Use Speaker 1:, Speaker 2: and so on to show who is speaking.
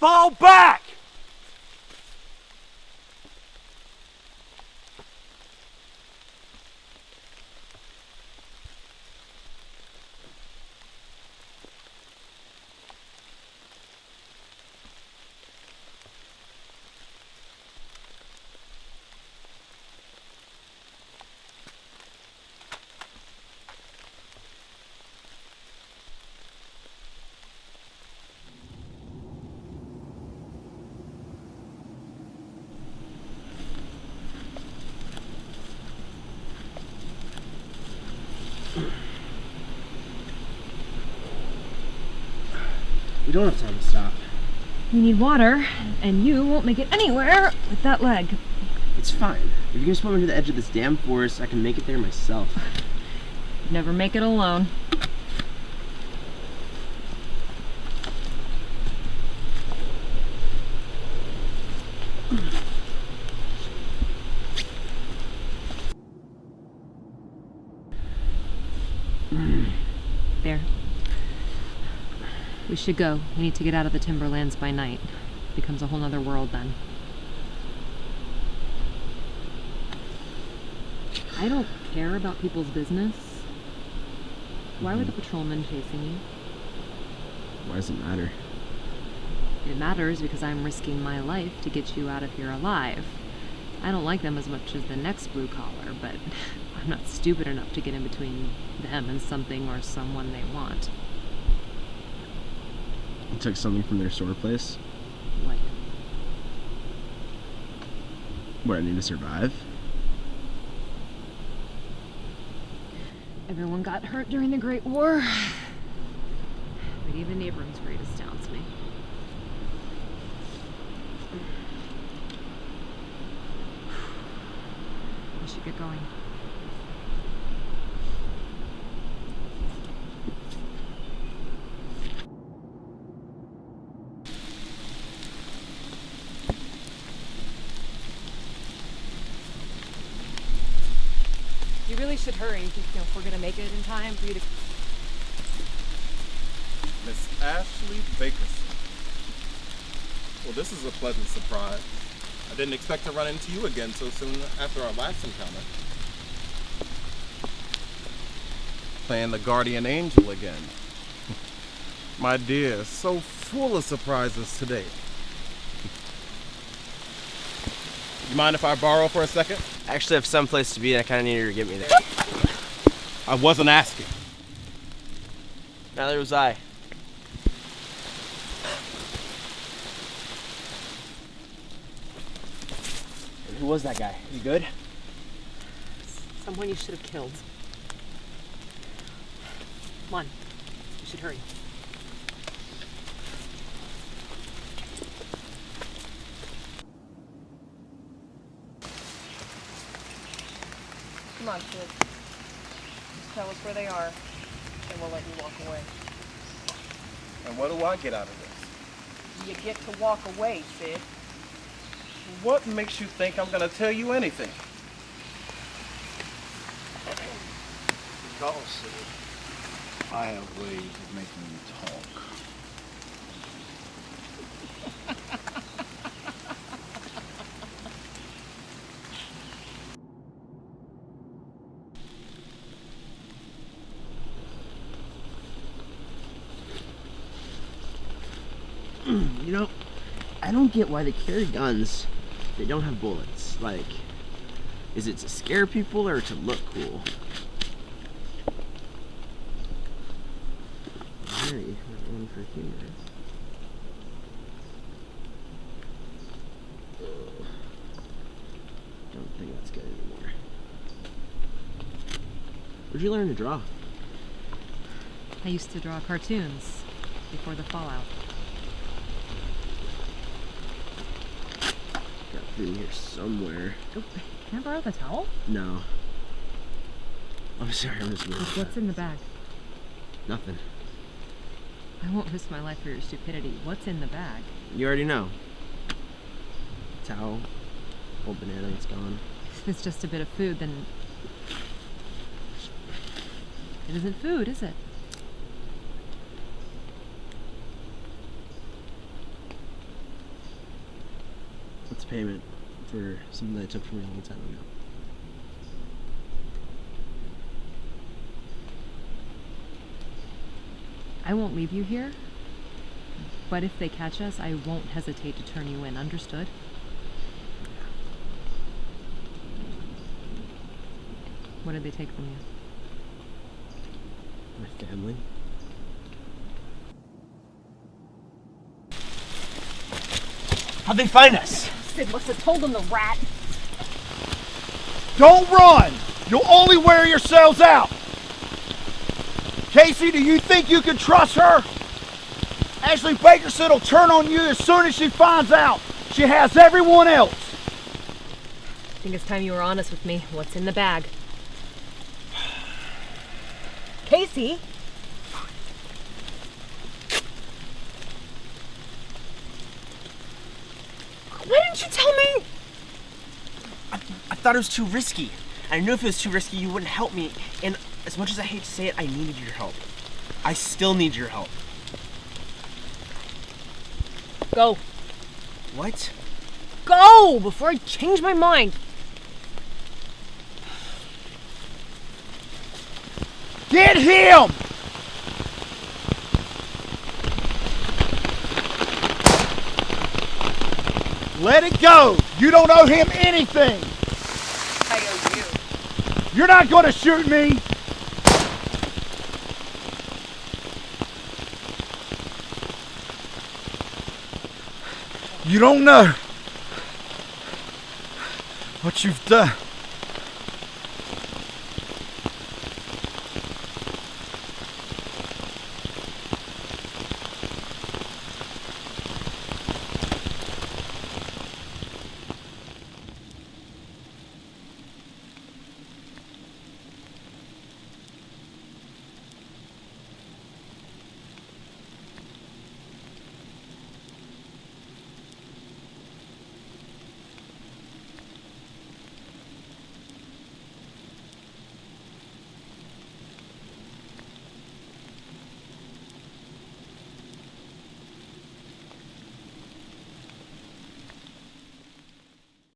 Speaker 1: fall back!
Speaker 2: We don't have time to stop.
Speaker 3: We need water, and you won't make it anywhere with that leg.
Speaker 2: It's fine. If you can just put me to the edge of this damn forest, I can make it there myself.
Speaker 3: You'd never make it alone. There. We should go. We need to get out of the timberlands by night. It becomes a whole nother world then. I don't care about people's business. Why were the patrolmen chasing you?
Speaker 2: Why does it matter?
Speaker 3: It matters because I'm risking my life to get you out of here alive. I don't like them as much as the next blue collar, but I'm not stupid enough to get in between them and something or someone they want.
Speaker 2: You took something from their store place?
Speaker 3: What?
Speaker 2: What I need to survive?
Speaker 3: Everyone got hurt during the Great War. But even Abrams Reed astounds me. We should get going. You really should hurry if we're gonna make it in time for you to...
Speaker 4: Miss Ashley Bakerson. Well, this is a pleasant surprise. I didn't expect to run into you again so soon after our last encounter. Playing the guardian angel again. My dear, so full of surprises today. You mind if I borrow for a second?
Speaker 2: I actually have someplace to be and I kind of need her to get me there.
Speaker 4: I wasn't asking.
Speaker 2: Neither was I. Who was that guy? You good?
Speaker 3: Someone you should have killed. Come on, you should hurry. Come on, kid. Just tell us where they are, and we'll let you walk away.
Speaker 4: And what do I get out of this?
Speaker 5: You get to walk away, Sid.
Speaker 4: What makes you think I'm gonna tell you anything?
Speaker 6: Because, Sid, I have ways of making you talk.
Speaker 2: You know, I don't get why they carry guns. They don't have bullets. Like, is it to scare people or to look cool? Very one for humor. Don't think that's good anymore. Where'd you learn to draw?
Speaker 3: I used to draw cartoons before the fallout.
Speaker 2: Got food in here somewhere.
Speaker 3: Oh, can I borrow the towel?
Speaker 2: No. I'm sorry, I'm just moving.
Speaker 3: What's in the bag?
Speaker 2: Nothing.
Speaker 3: I won't risk my life for your stupidity. What's in the bag?
Speaker 2: You already know. Towel. Old banana, it's gone.
Speaker 3: If it's just a bit of food, then... It isn't food, is it?
Speaker 2: payment for something that I took from you a long time ago.
Speaker 3: I won't leave you here, but if they catch us, I won't hesitate to turn you in. Understood? What did they take from you?
Speaker 2: My family. How'd they find us?
Speaker 5: Sid must have told him, the rat.
Speaker 6: Don't run! You'll only wear yourselves out! Casey, do you think you can trust her? Ashley Bakerson will turn on you as soon as she finds out. She has everyone else.
Speaker 3: I think it's time you were honest with me. What's in the bag?
Speaker 5: Casey? Why didn't you tell me?
Speaker 2: I thought it was too risky. I knew if it was too risky, you wouldn't help me. And as much as I hate to say it, I needed your help. I still need your help.
Speaker 3: Go.
Speaker 2: What?
Speaker 3: Go! Before I change my mind.
Speaker 6: Get him! Let it go! You don't owe him anything!
Speaker 5: I owe you.
Speaker 6: You're not gonna shoot me! You don't know what you've done.